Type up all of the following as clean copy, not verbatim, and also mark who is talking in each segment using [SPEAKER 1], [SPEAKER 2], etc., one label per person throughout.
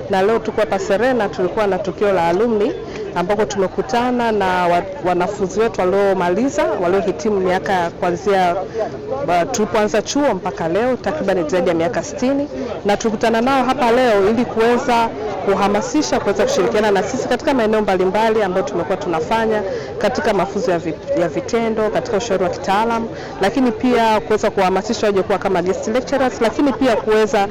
[SPEAKER 1] na leo tuko hapa Serena, tulikuwa na tukio la alumni ambako tumekutana na wanafunzi wetu waliomaliza, waliohitimu miaka kuanzia tulipoanza chuo mpaka leo, takriban zaidi ya miaka 60, na tukutana nao hapa leo ili kuweza kuhamasisha, kuweza kushirikiana na sisi katika maeneo mbalimbali ambayo tumekuwa tunafanya katika mafunzo ya vitendo, katika ushauri wa kitaalamu, lakini pia kuweza kuhamasisha waje kuwa kama guest lecturers, lakini pia kuweza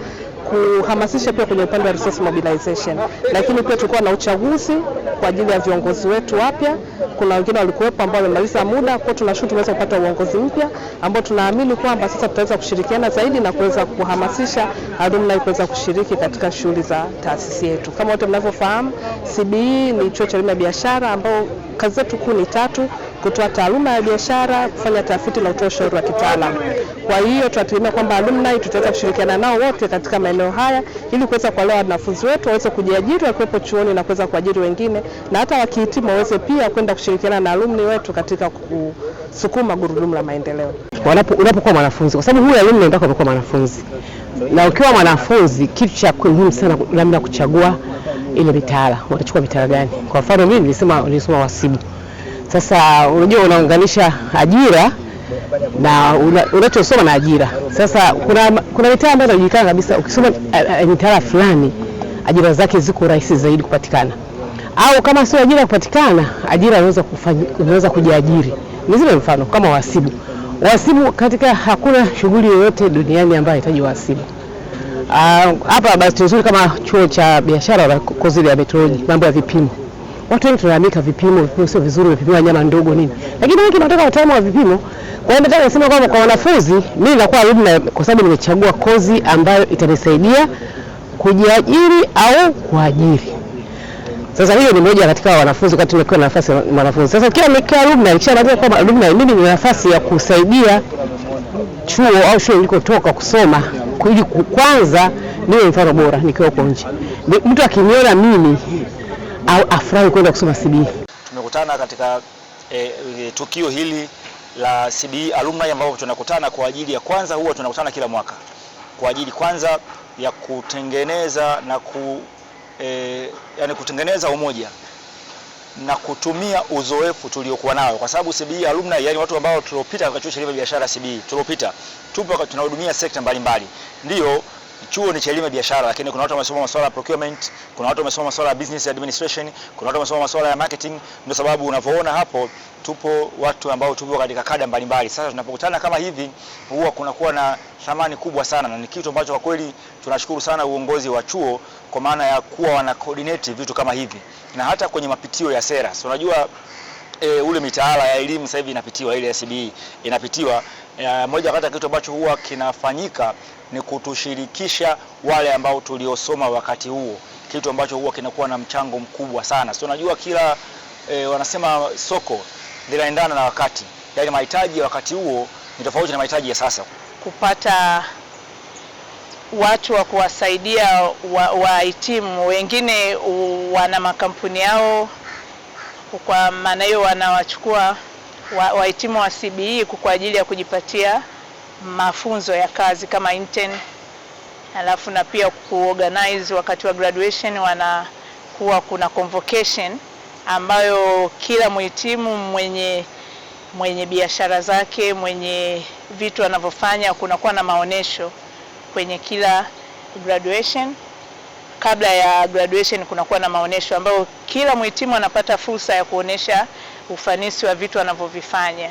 [SPEAKER 1] kuhamasisha pia kwenye upande wa resource mobilization. Lakini pia tulikuwa na uchaguzi kwa ajili ya viongozi wetu wapya. Kuna wengine walikuwepo ambao wamemaliza muda, kwa tunashukuru tumeweza kupata uongozi mpya ambao tunaamini kwamba sasa tutaweza kushirikiana zaidi na kuweza kuhamasisha alumni kuweza kushiriki katika shughuli za taasisi yetu. Kama wote mnavyofahamu, CBE ni chuo cha elimu ya biashara ambao kazi zetu kuu ni 3: kutoa taaluma ya biashara, kufanya tafiti na kutoa ushauri wa kitaalamu. Kwa hiyo tunategemea kwamba alumni tutaweza kushirikiana nao wote katika maeneo haya ili kuweza kuwalea wanafunzi wetu waweze kujiajiri wakiwepo chuoni na kuweza kuajiri wengine, na hata wakihitimu waweze pia kwenda kushirikiana na alumni wetu katika kusukuma gurudumu la maendeleo.
[SPEAKER 2] Unapokuwa mwanafunzi, kwa sababu huyu alumni ndio anakuwa mwanafunzi, na ukiwa mwanafunzi kitu cha muhimu sana labda kuchagua ile mitaala. Unachukua mitaala gani? Kwa mfano mimi nilisoma uhasibu. Sasa unajua unaunganisha ajira na unachosoma na ajira. Sasa kuna mitaala ambayo inajulikana kabisa, ukisoma mitaala fulani ajira zake ziko rahisi zaidi kupatikana. Au kama sio ajira kupatikana, ajira unaweza kujiajiri. Ni zile mfano kama uhasibu. Uhasibu katika hakuna shughuli yoyote duniani ambayo inahitaji uhasibu. Hapa basi nzuri kama chuo cha biashara na kozi ya metrology, mambo ya vipimo. Watu wengi tunalalamika vipimo sio vizuri, vipimo nyama ndogo nini. Lakini wengi wanataka wataalamu wa vipimo. Kwa hiyo nataka niseme kwamba kwa wanafunzi, mimi nakuwa alumni kwa sababu nimechagua kozi ambayo itanisaidia kujiajiri au kuajiri. Sasa hiyo ni moja katika wanafunzi wakati tunakuwa na nafasi ya wanafunzi. Sasa kila alumni nikishabatia kwamba alumni mimi nina nafasi ya kusaidia chuo au shule nilikotoka kusoma ili kwanza niwe mfano bora nikiwa huko nje. Mtu akiniona mimi au afurahi kwenda kusoma CBE.
[SPEAKER 3] Tumekutana katika tukio hili la CBE alumni ambao tunakutana kwa ajili ya kwanza, huwa tunakutana kila mwaka kwa ajili kwanza ya kutengeneza na kutengeneza umoja na kutumia uzoefu tuliokuwa nao, kwa sababu CBE alumni yani watu ambao tuliopita katika chuo cha elimu ya biashara CBE tuliopita tupo tunahudumia sekta mbalimbali. Ndio chuo ni cha elimu ya biashara, lakini kuna watu wamesoma masuala ya procurement, kuna watu wamesoma masuala ya business administration, kuna watu wamesoma masuala ya marketing. Ndio sababu unavyoona hapo tupo watu ambao tupo katika kada mbalimbali. Sasa tunapokutana kama hivi huwa kunakuwa na thamani kubwa sana, na ni kitu ambacho kwa kweli tunashukuru sana uongozi wa chuo kwa maana ya kuwa wana coordinate vitu kama hivi. Na hata kwenye mapitio ya sera, so unajua ule mitaala ya elimu sasa hivi inapitiwa, ile ya CBE inapitiwa. Moja kati ya kitu ambacho huwa kinafanyika ni kutushirikisha wale ambao tuliosoma wakati huo, kitu ambacho huwa kinakuwa na mchango mkubwa sana. So unajua kila wanasema soko linaendana na wakati, yaani mahitaji ya wakati huo ni tofauti na mahitaji ya sasa.
[SPEAKER 4] Kupata watu wa kuwasaidia wahitimu wengine wana makampuni yao, kwa maana hiyo wanawachukua wahitimu wa CBE kwa ajili ya kujipatia mafunzo ya kazi kama intern, alafu na pia kuorganize wakati wa graduation wanakuwa kuna convocation ambayo kila mhitimu mwenye biashara zake, mwenye vitu anavyofanya, kunakuwa na maonesho kwenye kila graduation. Kabla ya graduation kunakuwa na maonesho ambayo kila mhitimu anapata fursa ya kuonesha ufanisi wa vitu anavyovifanya.